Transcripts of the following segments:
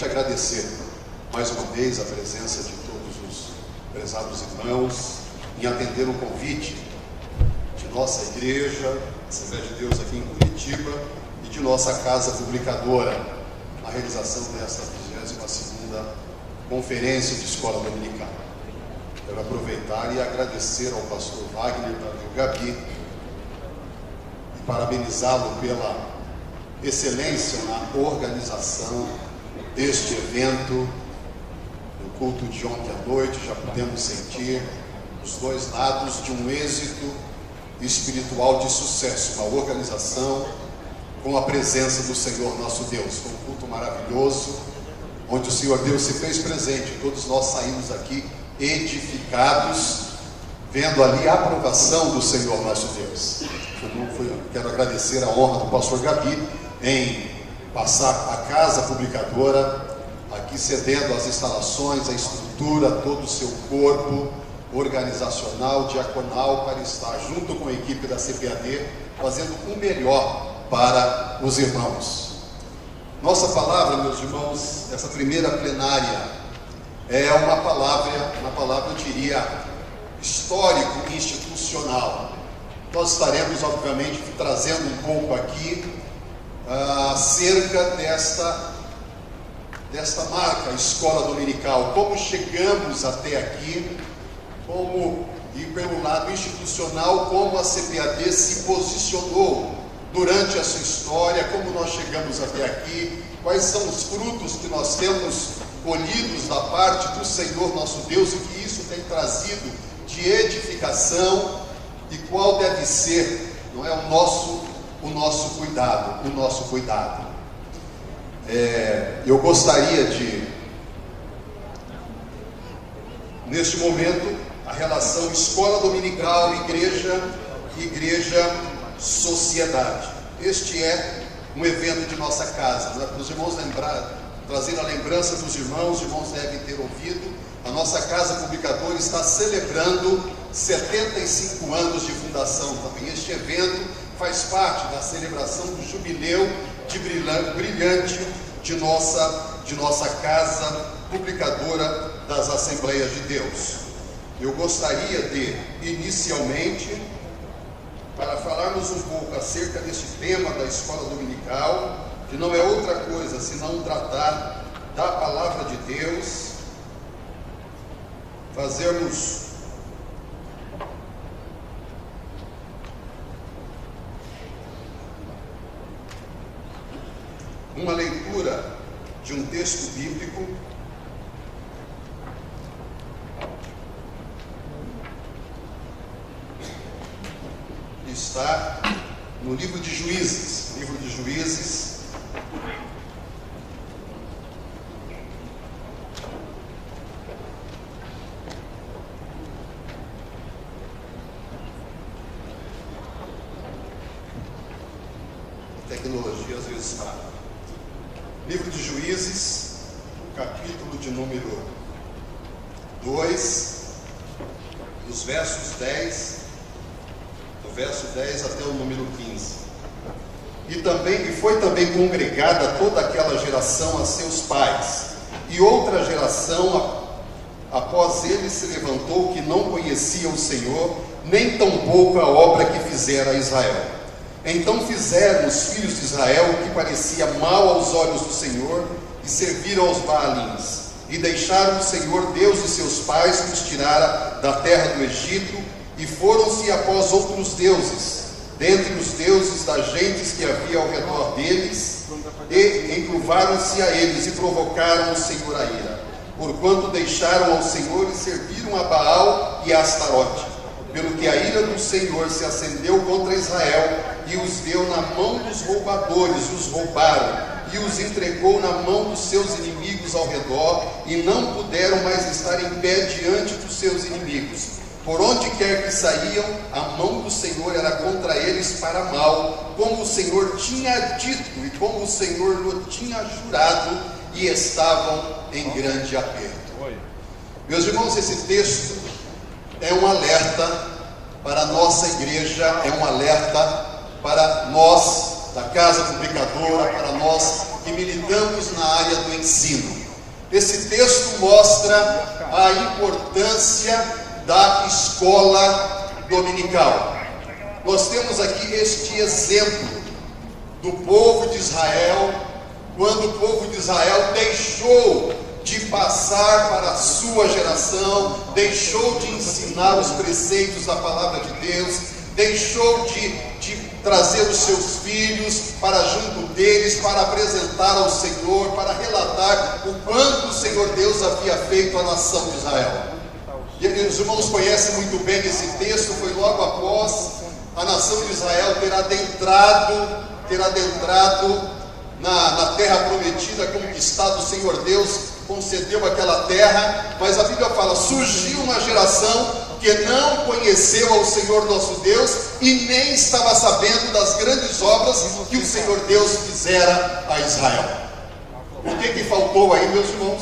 primeiramente agradecer mais uma vez a presença de todos os prezados irmãos em atender o convite de nossa igreja, Assembleia de Deus aqui em Curitiba, e de nossa casa publicadora, na realização desta 22ª Conferência de Escola Dominical. Quero aproveitar e agradecer ao pastor Wagner e ao Gabi e parabenizá-lo pela excelência na organização deste evento. No culto de ontem à noite já pudemos sentir os dois lados de um êxito espiritual de sucesso, uma organização com a presença do Senhor nosso Deus. Foi um culto maravilhoso, onde o Senhor Deus se fez presente. Todos nós saímos aqui edificados, vendo ali a aprovação do Senhor nosso Deus. Quero agradecer a honra do pastor Gabi em passar a casa publicadora, aqui cedendo as instalações, a estrutura, todo o seu corpo organizacional, diaconal, para estar junto com a equipe da CPAD, fazendo o melhor para os irmãos. Nossa palavra, meus irmãos, essa primeira plenária, é uma palavra, eu diria, histórico-institucional. Nós estaremos, obviamente, trazendo um pouco aqui acerca desta marca, Escola Dominical, como chegamos até aqui, e pelo lado institucional, como a CPAD se posicionou durante a sua história, como nós chegamos até aqui, quais são os frutos que nós temos colhidos da parte do Senhor nosso Deus, e que isso tem trazido de edificação, e qual deve ser, não é, o nosso cuidado. Eu gostaria de, neste momento, a relação escola dominical, igreja, sociedade. Este é um evento de nossa casa, para os irmãos trazer a lembrança dos irmãos. Os irmãos devem ter ouvido, a nossa casa publicadora está celebrando 75 anos de fundação também. Este evento faz parte da celebração do jubileu brilhante de nossa casa publicadora das Assembleias de Deus. Eu gostaria de, inicialmente, para falarmos um pouco acerca deste tema da escola dominical, que não é outra coisa senão tratar da palavra de Deus, fazermos uma leitura de um texto bíblico que está no livro de Juízes, tecnologia às vezes está. Livro de Juízes, capítulo de número 2, dos versos 10, do verso 10 até o número 15. E foi também congregada toda aquela geração a seus pais, e outra geração após ele se levantou, que não conhecia o Senhor, nem tampouco a obra que fizera Israel. Então fizeram os filhos de Israel o que parecia mal aos olhos do Senhor, e serviram aos Baalins, e deixaram o Senhor Deus de seus pais, que os tirara da terra do Egito, e foram-se após outros deuses, dentre os deuses das gentes que havia ao redor deles, e encurvaram-se a eles, e provocaram o Senhor a ira, porquanto deixaram ao Senhor e serviram a Baal e a Astarote, pelo que a ira do Senhor se acendeu contra Israel, e os deu na mão dos roubadores, os roubaram, e os entregou na mão dos seus inimigos ao redor, e não puderam mais estar em pé diante dos seus inimigos. Por onde quer que saíam, a mão do Senhor era contra eles para mal, como o Senhor tinha dito, e como o Senhor lhe tinha jurado, e estavam em grande aperto. Meus irmãos, esse texto é um alerta para a nossa igreja, é um alerta para nós da casa publicadora, para nós que militamos na área do ensino. Esse texto mostra a importância da escola dominical. Nós temos aqui este exemplo do povo de Israel, quando o povo de Israel deixou de passar para a sua geração, deixou de ensinar os preceitos da palavra de Deus, deixou de trazer os seus filhos para junto deles, para apresentar ao Senhor, para relatar o quanto o Senhor Deus havia feito à nação de Israel. E os irmãos conhecem muito bem esse texto. Foi logo após a nação de Israel ter adentrado na terra prometida, conquistada. O Senhor Deus concedeu aquela terra, mas a Bíblia fala: surgiu uma geração que não conheceu ao Senhor nosso Deus e nem estava sabendo das grandes obras que o Senhor Deus fizera a Israel. O que faltou aí, meus irmãos?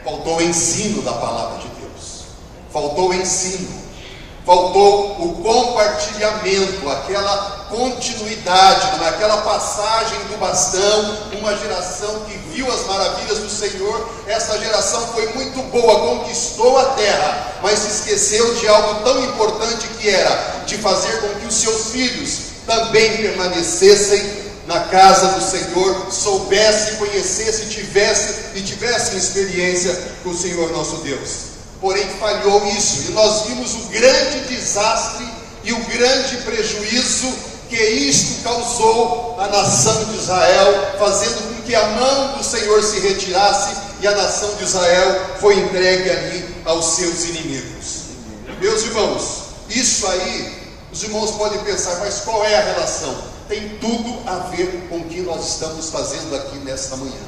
Faltou o ensino da palavra de Deus, faltou o ensino, faltou o compartilhamento, aquela continuidade, aquela passagem do bastão. Uma geração que viu as maravilhas do Senhor. Essa geração foi muito boa, conquistou a terra, mas se esqueceu de algo tão importante, que era de fazer com que os seus filhos também permanecessem na casa do Senhor, soubessem, conhecessem, tivessem experiência com o Senhor nosso Deus. Porém falhou isso, e nós vimos o grande desastre e o grande prejuízo que isto causou à nação de Israel, fazendo com que a mão do Senhor se retirasse, e a nação de Israel foi entregue ali aos seus inimigos. Meus irmãos, isso aí, os irmãos podem pensar, mas qual é a relação? Tem tudo a ver com o que nós estamos fazendo aqui nesta manhã.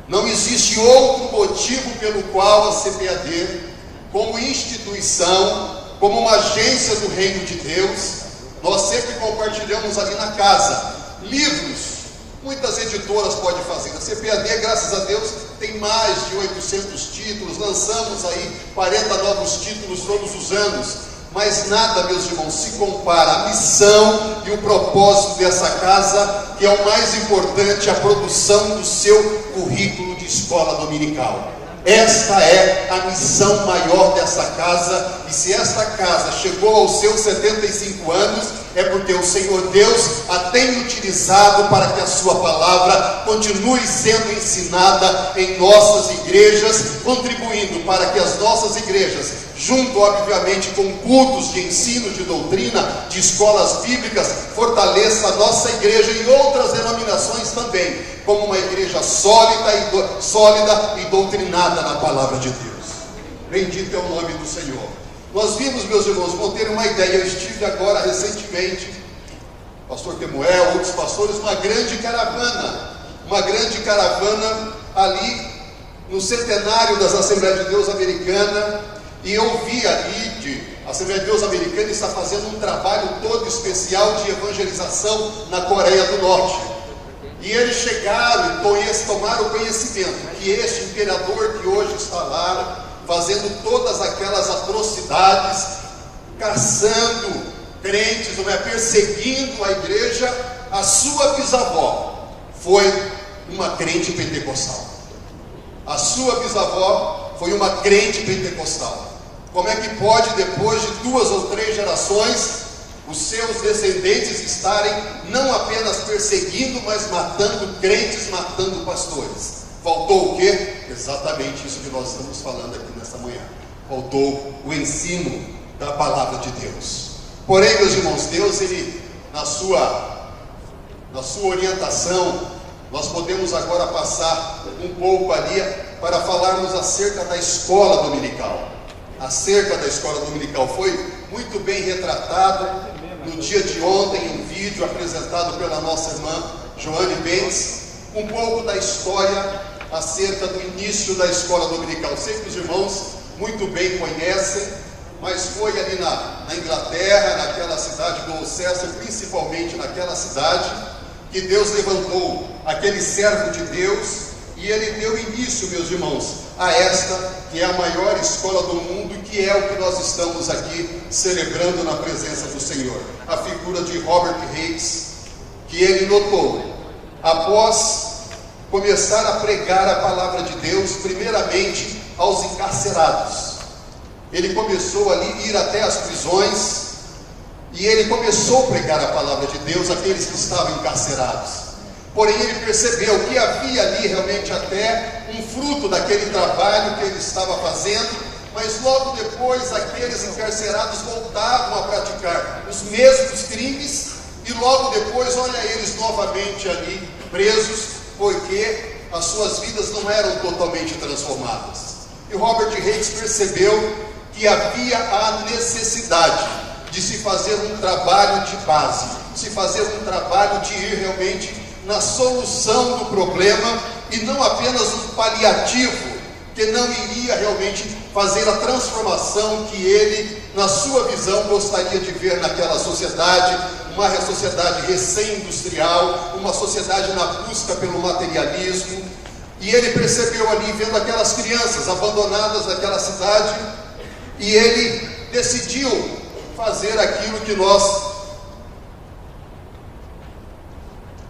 Não existe outro motivo pelo qual a CPAD, como instituição, como uma agência do Reino de Deus, nós sempre compartilhamos ali na casa livros. Muitas editoras podem fazer. A CPAD, graças a Deus, tem mais de 800 títulos. Lançamos aí 40 novos títulos todos os anos. Mas nada, meus irmãos, se compara à missão e o propósito dessa casa, que é o mais importante, a produção do seu currículo de escola dominical. Esta é a missão maior dessa casa, e se esta casa chegou aos seus 75 anos, é porque o Senhor Deus a tem utilizado para que a sua palavra continue sendo ensinada em nossas igrejas, contribuindo para que as nossas igrejas, junto obviamente com cultos de ensino, de doutrina, de escolas bíblicas, fortaleça a nossa igreja e outras denominações também, como uma igreja sólida e doutrinada na palavra de Deus. Bendito é o nome do Senhor. Nós vimos, meus irmãos, vão ter uma ideia. Eu estive agora recentemente, pastor Temuel, outros pastores, uma grande caravana ali no centenário das Assembleias de Deus Americana, e eu vi ali a Assembleia de Deus Americana está fazendo um trabalho todo especial de evangelização na Coreia do Norte. E eles chegaram e tomaram conhecimento que este imperador que hoje está lá, fazendo todas aquelas atrocidades, caçando crentes, perseguindo a igreja, a sua bisavó foi uma crente pentecostal. A sua bisavó foi uma crente pentecostal. Como é que pode, depois de 2 ou 3 gerações, os seus descendentes estarem não apenas perseguindo, mas matando crentes, matando pastores? Faltou o quê? Exatamente isso que nós estamos falando aqui nesta manhã. Faltou o ensino da palavra de Deus. Porém, meus irmãos, Deus, Ele, na sua orientação, nós podemos agora passar um pouco ali para falarmos acerca da escola dominical. Acerca da escola dominical, foi muito bem retratado no dia de ontem, um vídeo apresentado pela nossa irmã Joane Bentes, um pouco da história acerca do início da escola dominical. Sei que os irmãos muito bem conhecem, mas foi ali na Inglaterra, naquela cidade de Gloucester, principalmente naquela cidade, que Deus levantou aquele servo de Deus, e ele deu início, meus irmãos, a esta que é a maior escola do mundo, que é o que nós estamos aqui celebrando na presença do Senhor. A figura de Robert Hicks, que ele notou, após começar a pregar a palavra de Deus, primeiramente aos encarcerados. Ele começou ali a ir até as prisões, e ele começou a pregar a palavra de Deus àqueles que estavam encarcerados. Porém, ele percebeu que havia ali realmente até um fruto daquele trabalho que ele estava fazendo, mas logo depois aqueles encarcerados voltavam a praticar os mesmos crimes, e logo depois, olha eles novamente ali presos, porque as suas vidas não eram totalmente transformadas. E Robert Hicks percebeu que havia a necessidade de se fazer um trabalho de base, se fazer um trabalho de ir realmente na solução do problema, e não apenas um paliativo, que não iria realmente fazer a transformação que ele, na sua visão, gostaria de ver naquela sociedade, uma sociedade recém-industrial, uma sociedade na busca pelo materialismo. E ele percebeu ali, vendo aquelas crianças abandonadas naquela cidade, e ele decidiu fazer aquilo que nós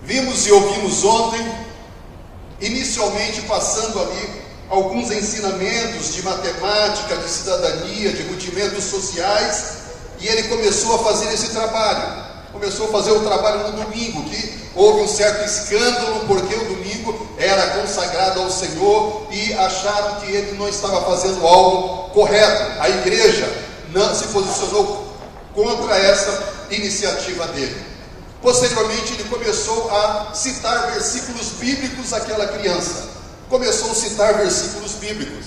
vimos e ouvimos ontem, inicialmente passando ali alguns ensinamentos de matemática, de cidadania, de rudimentos sociais, e ele começou a fazer esse trabalho. Começou a fazer o trabalho no domingo, que houve um certo escândalo, porque o domingo era consagrado ao Senhor, e acharam que ele não estava fazendo algo correto. A igreja não se posicionou contra essa iniciativa dele. Posteriormente, ele começou a citar versículos bíblicos àquela criança. Começou a citar versículos bíblicos.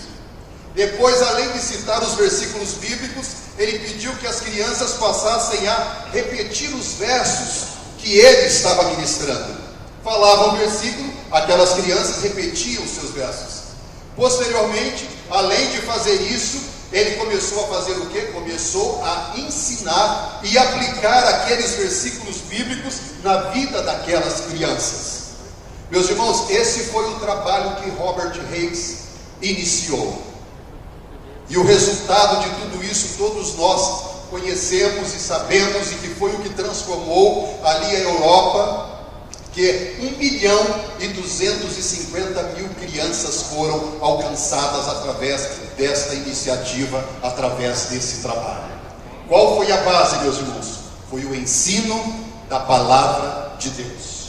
Depois, além de citar os versículos bíblicos, ele pediu que as crianças passassem a repetir os versos que ele estava ministrando. Falava um versículo, aquelas crianças repetiam os seus versos. Posteriormente, além de fazer isso, ele começou a fazer o quê? Começou a ensinar e aplicar aqueles versículos bíblicos na vida daquelas crianças. Meus irmãos, esse foi o trabalho que Robert Hicks iniciou. E o resultado de tudo isso todos nós conhecemos e sabemos, e que foi o que transformou ali a Europa, que 1.250.000 crianças foram alcançadas através desta iniciativa, através desse trabalho. Qual foi a base, meus irmãos? Foi o ensino da palavra de Deus.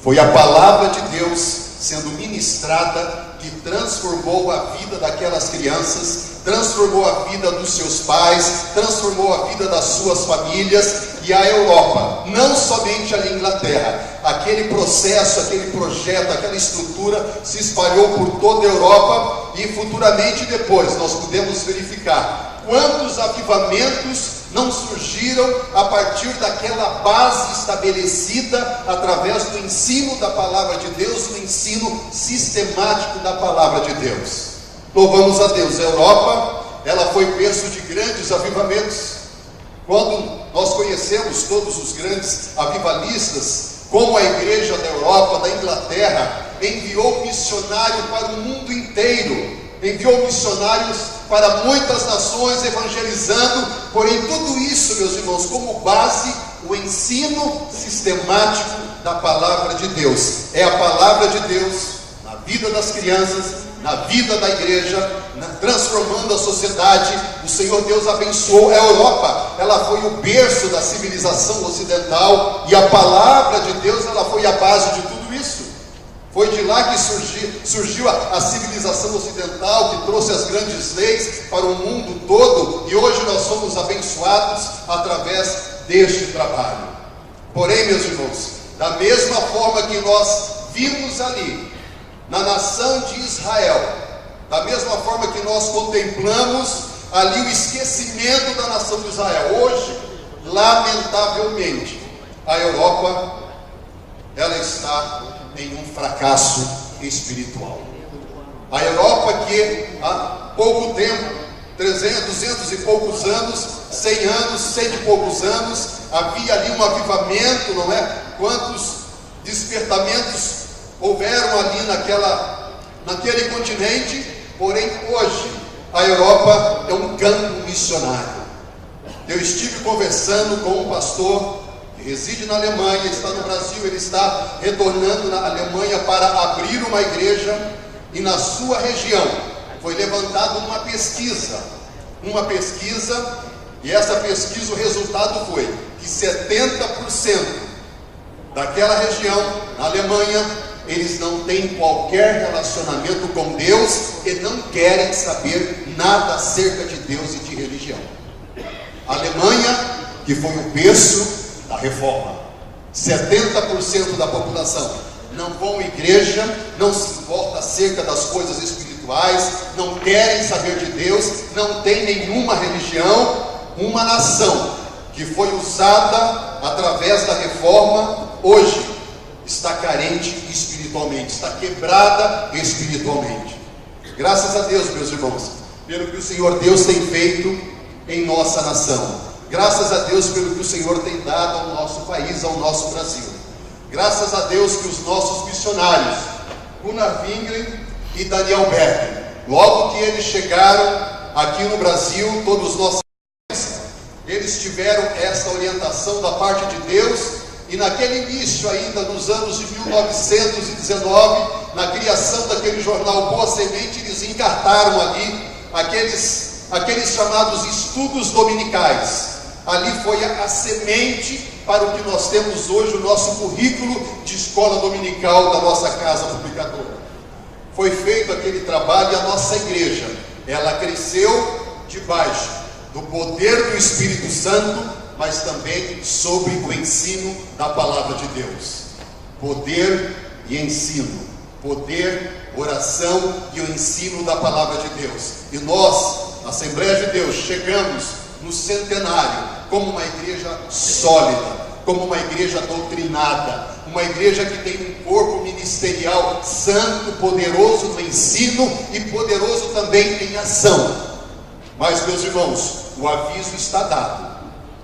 Foi a palavra de Deus sendo ministrada que transformou a vida daquelas crianças, transformou a vida dos seus pais, transformou a vida das suas famílias e a Europa, não somente a Inglaterra. Aquele processo, aquele projeto, aquela estrutura se espalhou por toda a Europa, e futuramente depois nós podemos verificar quantos avivamentos não surgiram a partir daquela base estabelecida através do ensino da palavra de Deus, do ensino sistemático da palavra de Deus. Louvamos a Deus. A Europa, ela foi berço de grandes avivamentos. Quando nós conhecemos todos os grandes avivalistas, como a igreja da Europa, da Inglaterra, enviou missionário para o mundo inteiro, enviou missionários para muitas nações, evangelizando. Porém, tudo isso, meus irmãos, como base, o ensino sistemático da palavra de Deus. É a palavra de Deus na vida das crianças, na vida da igreja, transformando a sociedade. O Senhor Deus abençoou a Europa. Ela foi o berço da civilização ocidental, e a palavra de Deus, ela foi a base de tudo isso. Foi de lá que surgiu a civilização ocidental, que trouxe as grandes leis para o mundo todo, e hoje nós somos abençoados através deste trabalho. Porém, meus irmãos, da mesma forma que nós vimos ali na nação de Israel, da mesma forma que nós contemplamos ali o esquecimento da nação de Israel, hoje, lamentavelmente, a Europa, ela está em um fracasso espiritual. A Europa, que há pouco tempo, 200 e poucos anos, 100 anos, 100 e poucos anos, havia ali um avivamento, não é? Quantos despertamentos houveram ali naquele continente. Porém, hoje, a Europa é um campo missionário. Eu estive conversando com um pastor reside na Alemanha, está no Brasil, ele está retornando na Alemanha para abrir uma igreja, e na sua região foi levantada uma pesquisa, e essa pesquisa, o resultado foi que 70% daquela região, na Alemanha, eles não têm qualquer relacionamento com Deus e não querem saber nada acerca de Deus e de religião. A Alemanha, que foi o berço da reforma, 70% da população não vão à igreja, não se importa acerca das coisas espirituais, não querem saber de Deus, não tem nenhuma religião. Uma nação que foi usada através da reforma, hoje está carente espiritualmente, está quebrada espiritualmente. Graças a Deus, meus irmãos, pelo que o Senhor Deus tem feito em nossa nação. Graças a Deus pelo que o Senhor tem dado ao nosso país, ao nosso Brasil. Graças a Deus que os nossos missionários, Gunnar Wingren e Daniel Berg, logo que eles chegaram aqui no Brasil, todos nós, eles tiveram esta orientação da parte de Deus, e naquele início ainda, nos anos de 1919, na criação daquele jornal Boa Semente, eles encartaram ali aqueles chamados estudos dominicais. Ali foi a semente para o que nós temos hoje, o nosso currículo de escola dominical da nossa casa publicadora. Foi feito aquele trabalho, e a nossa igreja, ela cresceu debaixo do poder do Espírito Santo, mas também sobre o ensino da palavra de Deus. Poder e ensino, poder, oração e o ensino da palavra de Deus. E nós, Assembleia de Deus, chegamos no centenário como uma igreja sólida, como uma igreja doutrinada, uma igreja que tem um corpo ministerial santo, poderoso no ensino e poderoso também em ação. Mas, meus irmãos, o aviso está dado.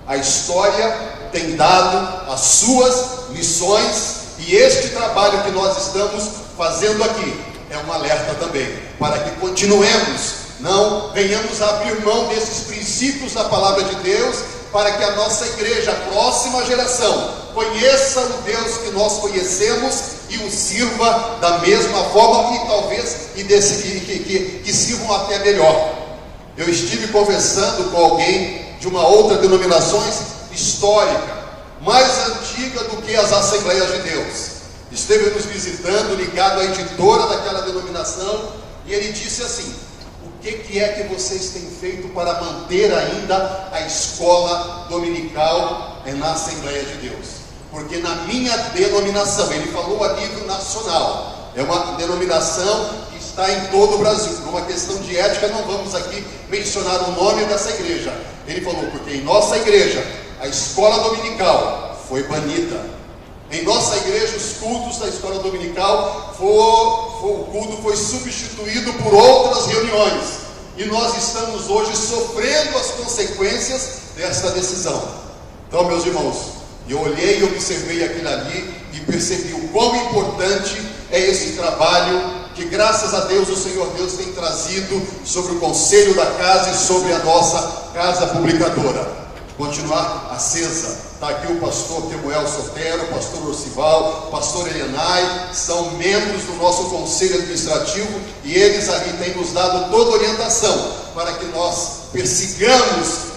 A história tem dado as suas lições, e este trabalho que nós estamos fazendo aqui é um alerta também, para que continuemos, não venhamos a abrir mão desses princípios da palavra de Deus, para que a nossa igreja, a próxima geração, conheça o Deus que nós conhecemos e o sirva da mesma forma, e talvez que sirvam até melhor. Eu estive conversando com alguém de uma outra denominação histórica, mais antiga do que as Assembleias de Deus. Esteve nos visitando, ligado à editora daquela denominação, e ele disse assim: o que é que vocês têm feito para manter ainda a escola dominical na Assembleia de Deus? Porque na minha denominação, ele falou a nível nacional, é uma denominação que está em todo o Brasil. Por uma questão de ética, não vamos aqui mencionar o nome dessa igreja. Ele falou, porque em nossa igreja, a escola dominical foi banida. Em nossa igreja, os cultos da escola dominical, o culto foi substituído por outras reuniões. E nós estamos hoje sofrendo as consequências desta decisão. Então, meus irmãos, eu olhei e observei aquilo ali e percebi o quão importante é esse trabalho que, graças a Deus, o Senhor Deus tem trazido sobre o conselho da casa e sobre a nossa casa publicadora. Continuar acesa. Está aqui o pastor Temuel Sotero, o pastor Orcival, o pastor Elenay, são membros do nosso conselho administrativo, e eles ali têm nos dado toda a orientação para que nós persigamos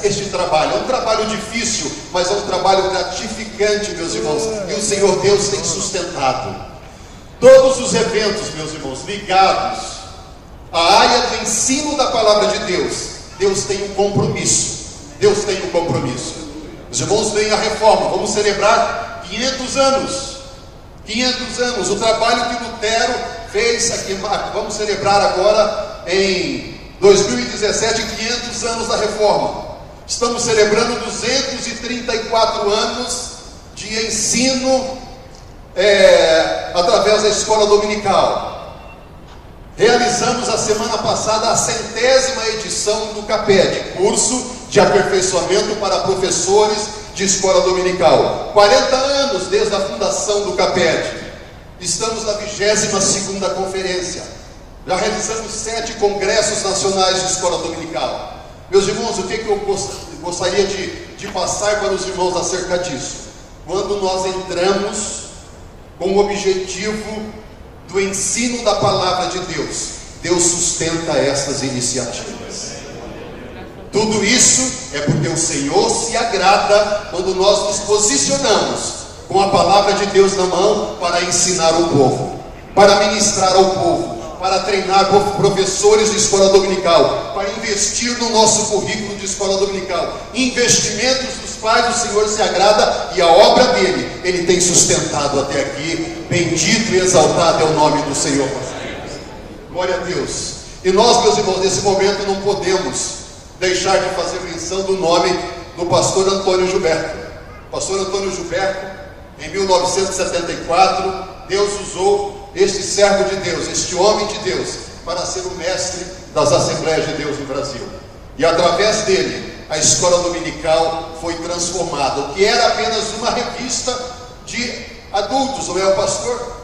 este trabalho. É um trabalho difícil, mas é um trabalho gratificante, meus irmãos, e o Senhor Deus tem sustentado. Todos os eventos, meus irmãos, ligados à área do ensino da palavra de Deus, Deus tem um compromisso. Deus tem um compromisso. Os irmãos veem a reforma, vamos celebrar 500 anos. 500 anos, o trabalho que Lutero fez aqui, vamos celebrar agora em 2017, 500 anos da reforma. Estamos celebrando 234 anos de ensino através da escola dominical. Realizamos a semana passada a 100ª edição do CAPED, curso de aperfeiçoamento para professores de escola dominical. 40 anos desde a fundação do CAPED. Estamos na 22ª conferência. Já realizamos 7 congressos nacionais de escola dominical. Meus irmãos, o que eu gostaria de passar para os irmãos acerca disso? Quando nós entramos com o objetivo do ensino da palavra de Deus, Deus sustenta essas iniciativas. Tudo isso é porque o Senhor se agrada quando nós nos posicionamos com a palavra de Deus na mão para ensinar o povo, para ministrar ao povo, para treinar professores de escola dominical, para investir no nosso currículo de escola dominical. Investimentos dos pais, o Senhor se agrada e a obra dele, ele tem sustentado até aqui. Bendito e exaltado é o nome do Senhor. Glória a Deus. E nós, meus irmãos, nesse momento não podemos deixar de fazer menção do nome do pastor Antônio Gilberto. Pastor Antônio Gilberto, em 1974, Deus usou este servo de Deus, este homem de Deus, para ser o mestre das Assembleias de Deus no Brasil. E através dele, a escola dominical foi transformada. O que era apenas uma revista de adultos, não é? O pastor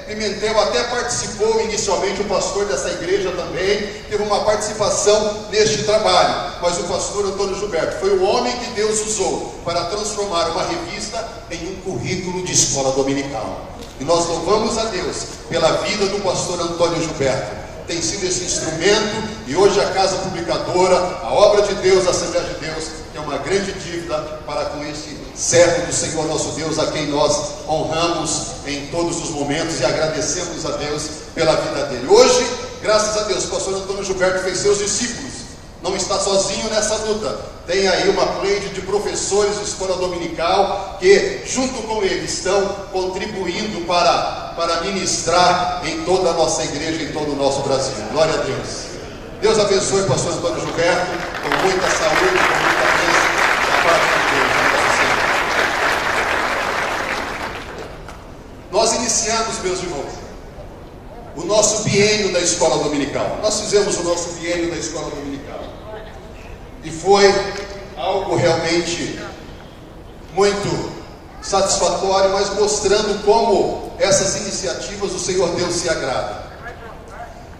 Pimentel até participou inicialmente, o pastor dessa igreja também teve uma participação neste trabalho, mas o pastor Antônio Gilberto foi o homem que Deus usou para transformar uma revista em um currículo de escola dominical. E nós louvamos a Deus pela vida do pastor Antônio Gilberto. Tem sido esse instrumento, e hoje a Casa Publicadora, a obra de Deus, a Assembleia de Deus, tem uma grande dívida para com esse servo do Senhor nosso Deus, a quem nós honramos em todos os momentos e agradecemos a Deus pela vida dele. Hoje, graças a Deus, o pastor Antônio Gilberto fez seus discípulos, não está sozinho nessa luta. Tem aí uma pleide de professores de escola dominical que, junto com ele, estão contribuindo para ministrar em toda a nossa igreja, em todo o nosso Brasil. Glória a Deus. Deus abençoe o pastor Antônio Gilberto com muita saúde, com muita bênção da parte de Deus. Nós iniciamos, meus irmãos, o nosso biênio da escola dominical. Nós fizemos o nosso biênio da escola dominical. E foi algo realmente muito satisfatório, mas mostrando como essas iniciativas o Senhor Deus se agrada.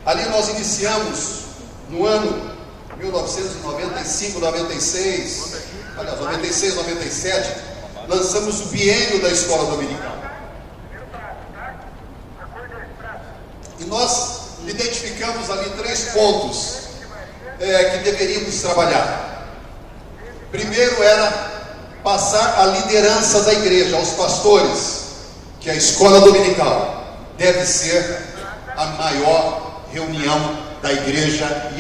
Ali nós iniciamos no ano 1995, 96, aliás, 96, 97, lançamos o biênio da escola dominical. E nós identificamos ali 3 pontos que deveríamos trabalhar. Primeiro era passar a liderança da igreja aos pastores, que a escola dominical deve ser a maior reunião da igreja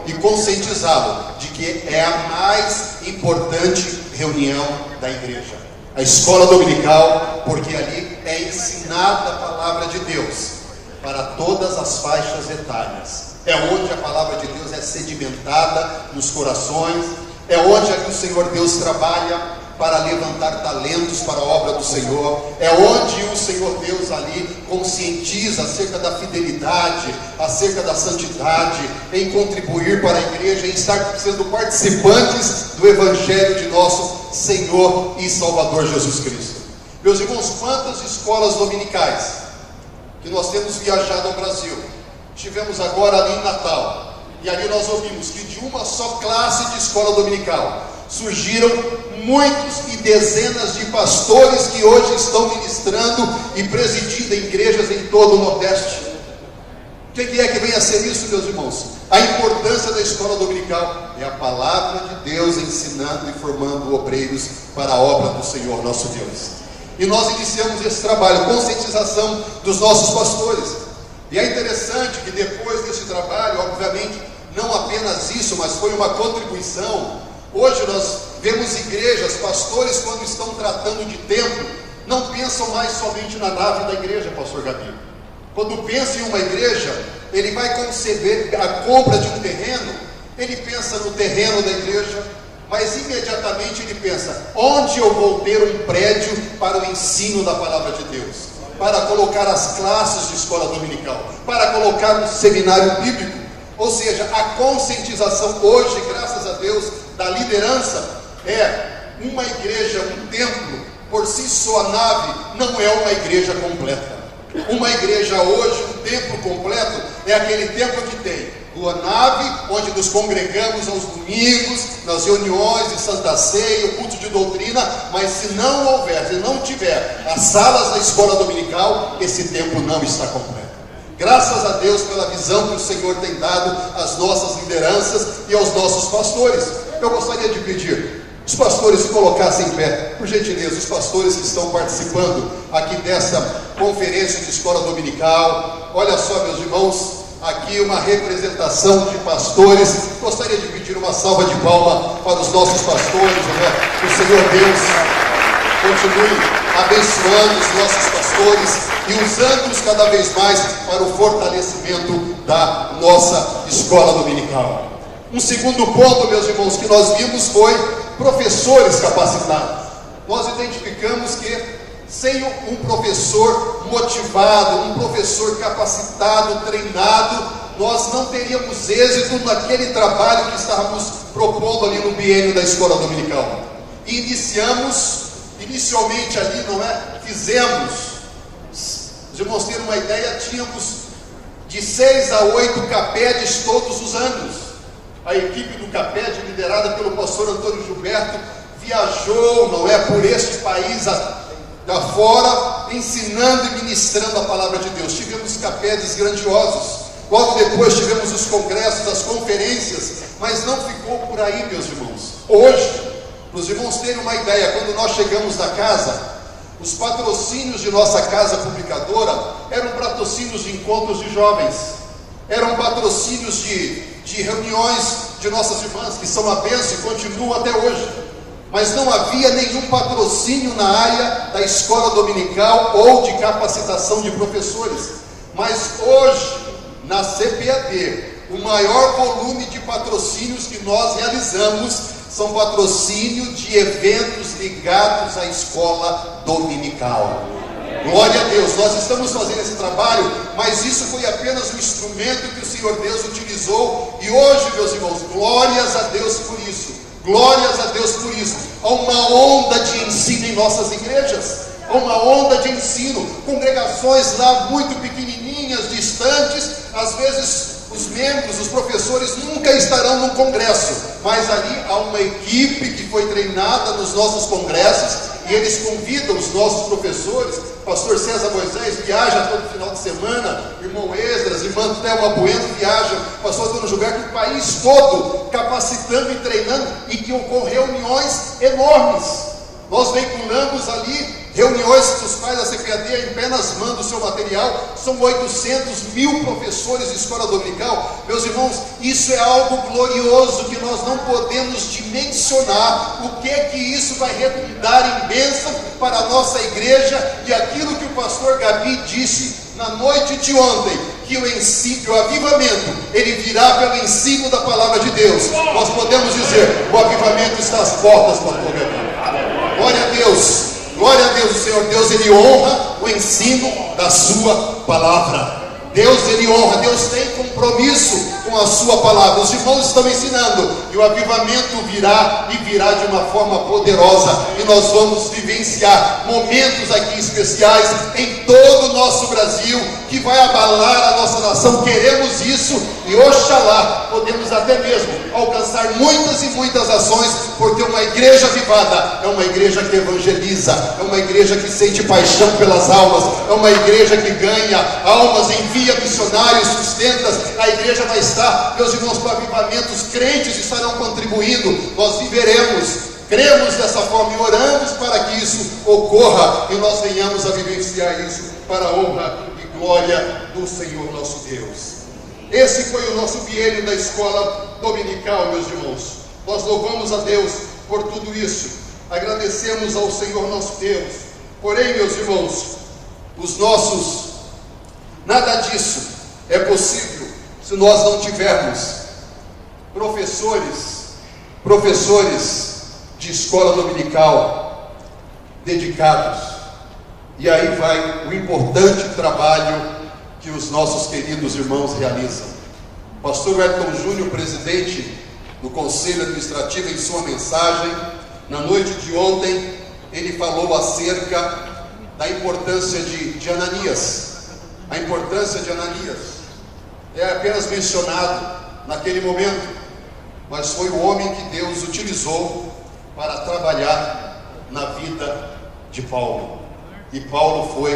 e conscientizá-lo de que é a mais importante reunião da igreja. A escola dominical, porque ali é ensinada a palavra de Deus para todas as faixas etárias. É onde a palavra de Deus é sedimentada nos corações, é onde o Senhor Deus trabalha para levantar talentos para a obra do Senhor, é onde o Senhor Deus ali conscientiza acerca da fidelidade, acerca da santidade, em contribuir para a igreja, em estar sendo participantes do Evangelho de nosso Senhor e Salvador Jesus Cristo. Meus irmãos, quantas escolas dominicais que nós temos viajado ao Brasil. Estivemos agora ali em Natal, e ali nós ouvimos que de uma só classe de escola dominical surgiram muitos e dezenas de pastores que hoje estão ministrando e presidindo igrejas em todo o Nordeste. O que é que vem a ser isso, meus irmãos? A importância da escola dominical é a palavra de Deus ensinando e formando obreiros para a obra do Senhor nosso Deus. E nós iniciamos esse trabalho, conscientização dos nossos pastores. E é interessante que depois desse trabalho, obviamente, não apenas isso, mas foi uma contribuição. Hoje nós vemos igrejas, pastores, quando estão tratando de templo, não pensam mais somente na nave da igreja, pastor Gabi. Quando pensa em uma igreja, ele vai conceber a compra de um terreno, ele pensa no terreno da igreja, mas imediatamente ele pensa, onde eu vou ter um prédio para o ensino da palavra de Deus, para colocar as classes de escola dominical, para colocar um seminário bíblico. Ou seja, a conscientização hoje, graças a Deus, da liderança, é uma igreja, um templo, por si só a nave não é uma igreja completa. Uma igreja hoje, um templo completo, é aquele templo que tem Rua Nave, onde nos congregamos aos domingos, nas reuniões de Santa Ceia, o culto de doutrina, mas se não houver, se não tiver as salas da escola dominical, esse tempo não está completo. Graças a Deus pela visão que o Senhor tem dado às nossas lideranças e aos nossos pastores. Eu gostaria de pedir os pastores se colocassem em pé, por gentileza, os pastores que estão participando aqui dessa conferência de escola dominical. Olha só, meus irmãos, aqui uma representação de pastores. Gostaria de pedir uma salva de palmas para os nossos pastores, né? Que o Senhor Deus continue abençoando os nossos pastores e usando-os cada vez mais para o fortalecimento da nossa escola dominical. Um segundo ponto, meus irmãos, que nós vimos foi professores capacitados. Nós identificamos que sem um professor motivado, um professor capacitado, treinado, nós não teríamos êxito naquele trabalho que estávamos propondo ali no biênio da escola dominical. E inicialmente ali, fizemos, os irmãos terem uma ideia, tínhamos de 6 a 8 CAPEDs todos os anos. A equipe do CAPED, liderada pelo pastor Antônio Gilberto, viajou, por este país afora, ensinando e ministrando a palavra de Deus. Tivemos CAPEDs grandiosos. Logo depois tivemos os congressos, as conferências, mas não ficou por aí, meus irmãos. Hoje, para os irmãos terem uma ideia, quando nós chegamos na casa, os patrocínios de nossa casa publicadora eram patrocínios de encontros de jovens, eram patrocínios de reuniões de nossas irmãs, que são a bênção e continuam até hoje. Mas não havia nenhum patrocínio na área da escola dominical ou de capacitação de professores. Mas hoje, na CPAD, o maior volume de patrocínios que nós realizamos são patrocínio de eventos ligados à escola dominical. Glória a Deus, nós estamos fazendo esse trabalho, mas isso foi apenas um instrumento que o Senhor Deus utilizou. E hoje, meus irmãos, glórias a Deus por isso. Glórias a Deus por isso. Há uma onda de ensino em nossas igrejas. Há uma onda de ensino. Congregações lá muito pequenininhas, distantes. Às vezes os membros, os professores nunca estarão num congresso. Mas ali há uma equipe que foi treinada nos nossos congressos. E eles convidam os nossos professores. Pastor César Moisés viaja todo final de semana, irmão Esdras, irmã Thelma Bueno viajam, pastor Antônio Gilberto, o país todo, capacitando e treinando, e que ocorrem reuniões enormes. Nós vinculamos ali reuniões que os pais da CPAD apenas mandam o seu material. São 800.000 professores de escola dominical. Meus irmãos, isso é algo glorioso que nós não podemos dimensionar o que isso vai redundar em bênção para a nossa igreja. E aquilo que o pastor Gabi disse na noite de ontem, que o ensino, o avivamento, ele virá pelo ensino da palavra de Deus. Nós podemos dizer, o avivamento está às portas, pastor Gabi. Glória a Deus. Glória a Deus, o Senhor Deus, Ele honra o ensino da sua palavra. Deus, Ele honra, Deus tem compromisso com a sua palavra. Os irmãos estão ensinando, e o avivamento virá, e virá de uma forma poderosa, e nós vamos vivenciar momentos aqui especiais em todo o nosso Brasil, que vai abalar a nossa nação. Queremos isso, e oxalá podemos até mesmo alcançar muitas e muitas ações, porque uma igreja avivada é uma igreja que evangeliza, é uma igreja que sente paixão pelas almas, é uma igreja que ganha almas, envia missionários, sustenta. A igreja vai estar, meus irmãos, para avivamento, os crentes estarão contribuindo, nós viveremos, cremos dessa forma e oramos para que isso ocorra, e nós venhamos a vivenciar isso para a honra e glória do Senhor nosso Deus. Esse foi o nosso biênio da escola dominical, meus irmãos. Nós louvamos a Deus por tudo isso, agradecemos ao Senhor nosso Deus. Porém, meus irmãos, nada disso é possível se nós não tivermos professores de escola dominical dedicados. E aí vai o importante trabalho que os nossos queridos irmãos realizam. O pastor Wellington Júnior, presidente do Conselho Administrativo, em sua mensagem, na noite de ontem, ele falou acerca da importância de Ananias. A importância de Ananias é apenas mencionado naquele momento, mas foi o homem que Deus utilizou para trabalhar na vida de Paulo. E Paulo foi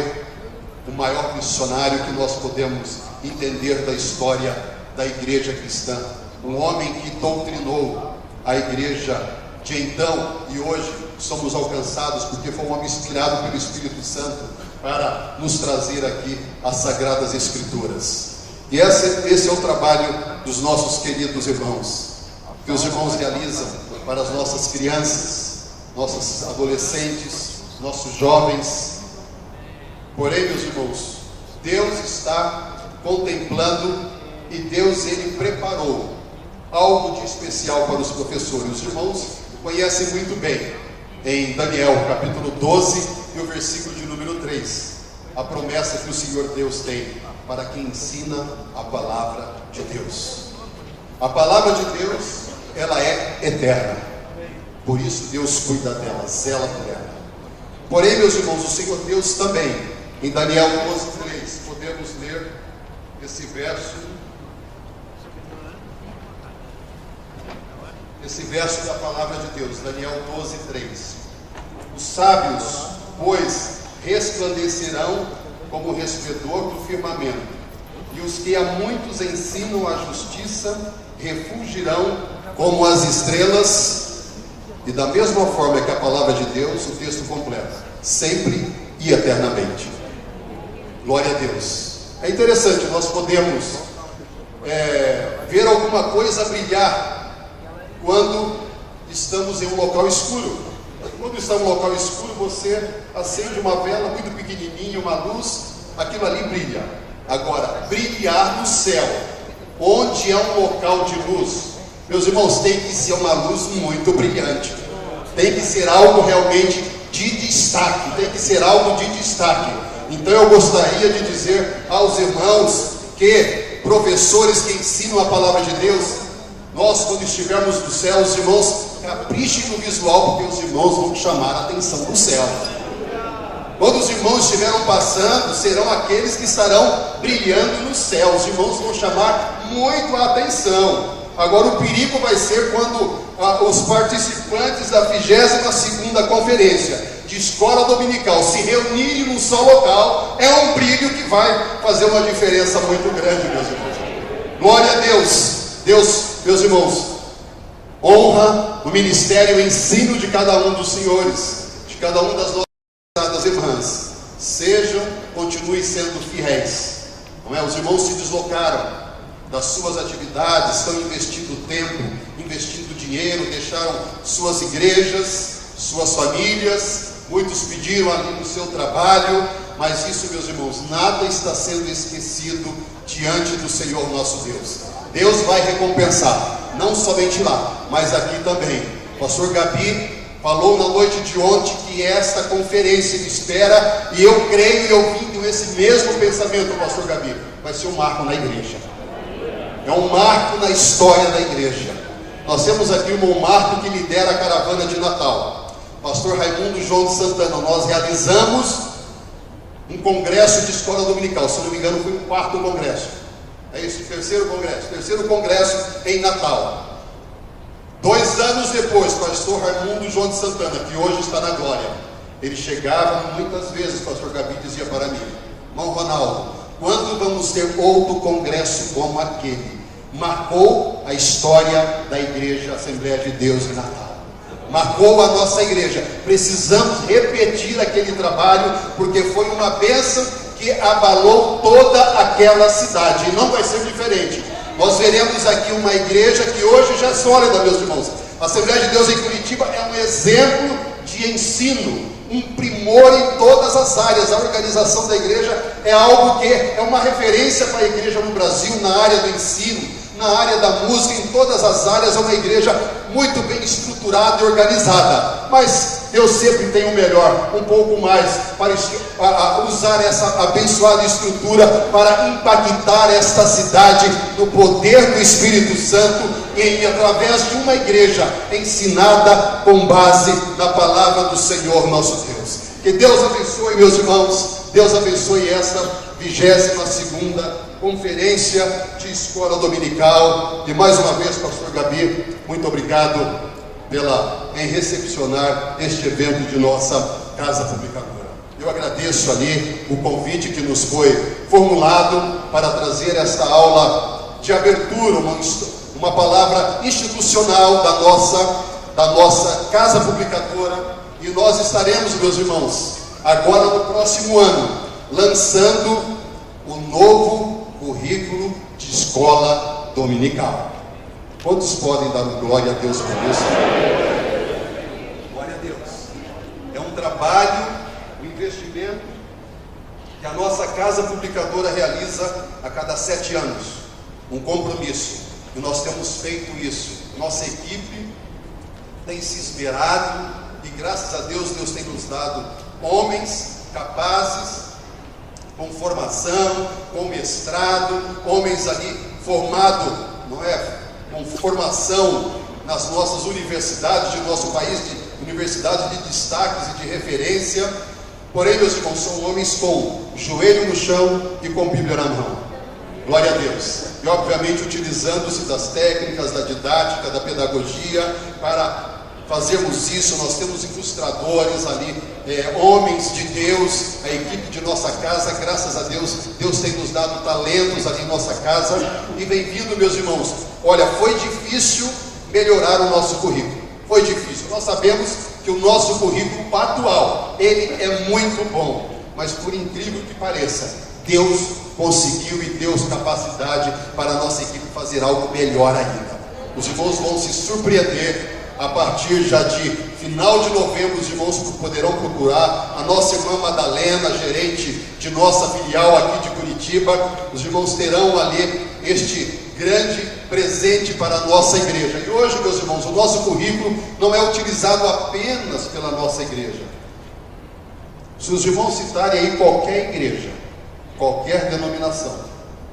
o maior missionário que nós podemos entender da história da igreja cristã. Um homem que doutrinou a igreja de então, e hoje somos alcançados porque foi um homem inspirado pelo Espírito Santo para nos trazer aqui as Sagradas Escrituras. E esse é o trabalho dos nossos queridos irmãos, que os irmãos realizam para as nossas crianças, nossos adolescentes, nossos jovens. Porém, meus irmãos, Deus está contemplando e Deus, Ele preparou algo de especial para os professores. Os irmãos conhecem muito bem, em Daniel capítulo 12 e o versículo de número 3, a promessa que o Senhor Deus tem para quem ensina a palavra de Deus. A palavra de Deus, ela é eterna, por isso Deus cuida dela, zela por ela. Porém, meus irmãos, o Senhor Deus também, em Daniel 12:3, podemos ler esse verso da palavra de Deus, Daniel 12:3. Os sábios, pois, resplandecerão como o resplendor do firmamento, e os que a muitos ensinam a justiça refulgirão como as estrelas. E da mesma forma que a palavra de Deus, o texto completa, sempre e eternamente. Glória a Deus. É interessante, nós podemos ver alguma coisa brilhar quando estamos em um local escuro. Quando está em um local escuro, você acende uma vela muito pequenininha, uma luz, aquilo ali brilha. Agora, brilhar no céu, onde é um local de luz, meus irmãos, tem que ser uma luz muito brilhante, tem que ser algo realmente de destaque, tem que ser algo de destaque. Então eu gostaria de dizer aos irmãos que, professores que ensinam a palavra de Deus, nós, quando estivermos no céu, os irmãos caprichem no visual, porque os irmãos vão chamar a atenção do céu. Quando os irmãos estiverem passando, serão aqueles que estarão brilhando no céu. Os irmãos vão chamar muito a atenção. Agora, o perigo vai ser quando os participantes da 22ª conferência de escola dominical se reunirem num só local. É um brilho que vai fazer uma diferença muito grande, meus irmãos. Glória a Deus. Deus, meus irmãos, honra o ministério e o ensino de cada um dos senhores, de cada um das nossas irmãs. Continuem sendo fiéis. Não é? Os irmãos se deslocaram das suas atividades, estão investindo tempo, investindo dinheiro, deixaram suas igrejas, suas famílias, muitos pediram ali no seu trabalho, mas isso, meus irmãos, nada está sendo esquecido diante do Senhor nosso Deus. Deus vai recompensar, não somente lá, mas aqui também. O pastor Gabi falou na noite de ontem que esta conferência ele espera, e eu creio e eu vim com esse mesmo pensamento, pastor Gabi, vai ser um marco na igreja. É um marco na história da igreja. Nós temos aqui o irmão Marco que lidera a caravana de Natal. Pastor Raimundo João de Santana, nós realizamos um congresso de escola dominical. Se não me engano, foi o 4º congresso. É isso, terceiro congresso em Natal. 2 anos depois, pastor Raimundo João de Santana, que hoje está na glória, ele chegava muitas vezes, pastor Gabi dizia para mim: irmão Ronaldo, quando vamos ter outro congresso como aquele? Marcou a história da igreja Assembleia de Deus em Natal, marcou a nossa igreja. Precisamos repetir aquele trabalho, porque foi uma bênção que abalou toda aquela cidade, e não vai ser diferente. Nós veremos aqui uma igreja que hoje já é sólida, meus irmãos. A Assembleia de Deus em Curitiba é um exemplo de ensino, um primor em todas as áreas. A organização da igreja é algo que é uma referência para a igreja no Brasil, na área do ensino, na área da música, em todas as áreas. É uma igreja muito bem estruturada e organizada, mas Deus sempre tem o melhor, um pouco mais, para usar essa abençoada estrutura para impactar esta cidade no poder do Espírito Santo, e através de uma igreja ensinada com base na palavra do Senhor nosso Deus. Que Deus abençoe, meus irmãos, Deus abençoe esta 22ª Conferência de Escola Dominical. E mais uma vez, pastor Gabi, muito obrigado em recepcionar este evento de nossa Casa Publicadora. Eu agradeço ali o convite que nos foi formulado para trazer esta aula de abertura, uma palavra institucional da nossa Casa Publicadora. E nós estaremos, meus irmãos, agora no próximo ano, lançando o novo currículo de escola dominical. Quantos podem dar glória a Deus por isso? Glória a Deus. É um trabalho, um investimento que a nossa Casa Publicadora realiza a cada 7 anos. Um compromisso. E nós temos feito isso. Nossa equipe tem se esmerado e graças a Deus, Deus tem nos dado homens capazes, com formação, com mestrado, homens ali formados, não é? Com formação nas nossas universidades de nosso país, de universidades de destaques e de referência. Porém, meus irmãos, são homens com joelho no chão e com Bíblia na mão. Glória a Deus. E obviamente utilizando-se das técnicas, da didática, da pedagogia para fazermos isso. Nós temos ilustradores ali, homens de Deus, a equipe de nossa casa, graças a Deus, Deus tem nos dado talentos ali em nossa casa. E vem vindo, meus irmãos, olha, foi difícil melhorar o nosso currículo, foi difícil. Nós sabemos que o nosso currículo atual, ele é muito bom, mas por incrível que pareça, Deus conseguiu e deu capacidade para a nossa equipe fazer algo melhor ainda. Os irmãos vão se surpreender. A partir já de final de novembro, os irmãos poderão procurar a nossa irmã Madalena, gerente de nossa filial aqui de Curitiba. Os irmãos terão ali este grande presente para a nossa igreja. E hoje, meus irmãos, o nosso currículo não é utilizado apenas pela nossa igreja. Se os irmãos citarem aí qualquer igreja, qualquer denominação,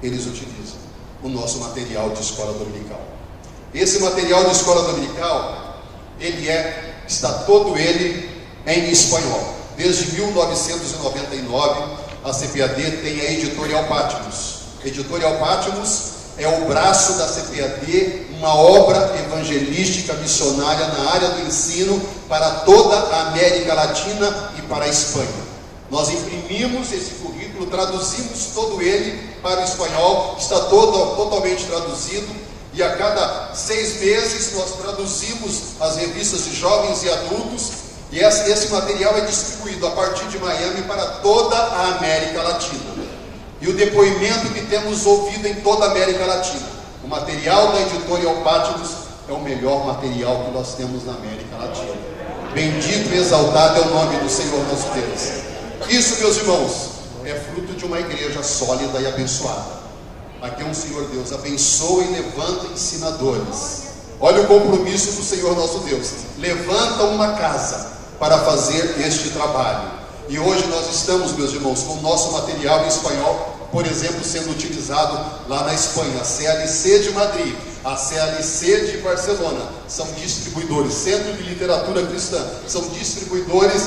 eles utilizam o nosso material de escola dominical. Esse material de escola dominical, está todo ele em espanhol. Desde 1999, a CPAD tem a Editorial Patmos. Editorial Patmos é o braço da CPAD, uma obra evangelística missionária na área do ensino para toda a América Latina e para a Espanha. Nós imprimimos esse currículo, traduzimos todo ele para o espanhol, está totalmente traduzido. E a cada 6 meses nós traduzimos as revistas de jovens e adultos, e esse material é distribuído a partir de Miami para toda a América Latina. E o depoimento que temos ouvido em toda a América Latina, o material da Editorial Patmos é o melhor material que nós temos na América Latina. Bendito e exaltado é o nome do Senhor nosso Deus. Isso, meus irmãos, é fruto de uma igreja sólida e abençoada. Aqui é um Senhor Deus, abençoa e levanta ensinadores. Olha o compromisso do Senhor nosso Deus. Levanta uma casa para fazer este trabalho. E hoje nós estamos, meus irmãos, com o nosso material em espanhol, por exemplo, sendo utilizado lá na Espanha. A CLC de Madrid, a CLC de Barcelona são distribuidores. Centro de Literatura Cristã são distribuidores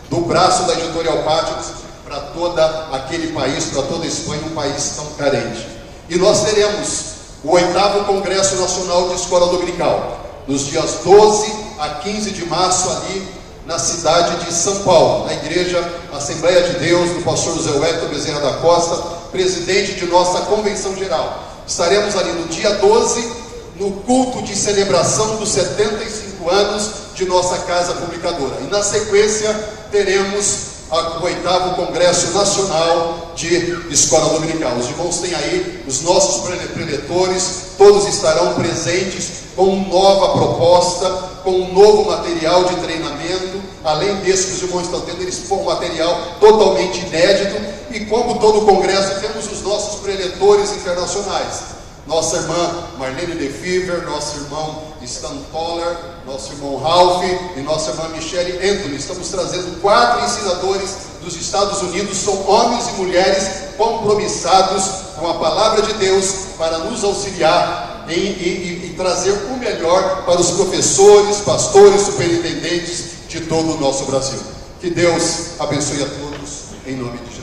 do braço da Editorial Patmos para todo aquele país, para toda a Espanha, um país tão carente. E nós teremos o 8º Congresso Nacional de Escola Dominical, nos dias 12 a 15 de março, ali na cidade de São Paulo, na Igreja Assembleia de Deus, do pastor José Wellington Bezerra da Costa, presidente de nossa Convenção Geral. Estaremos ali no dia 12, no culto de celebração dos 75 anos de nossa Casa Publicadora. E na sequência, teremos o 8º Congresso Nacional de Escola Dominical. Os irmãos têm aí os nossos preletores, todos estarão presentes com nova proposta, com um novo material de treinamento. Além desse que os irmãos estão tendo, eles for um material totalmente inédito. E como todo congresso, temos os nossos preletores internacionais. Nossa irmã Marlene Lefevre, nosso irmão Stan Toller, nosso irmão Ralph e nossa irmã Michelle Anthony. Estamos trazendo 4 ensinadores dos Estados Unidos, são homens e mulheres compromissados com a palavra de Deus para nos auxiliar e trazer o melhor para os professores, pastores, superintendentes de todo o nosso Brasil. Que Deus abençoe a todos, em nome de Jesus.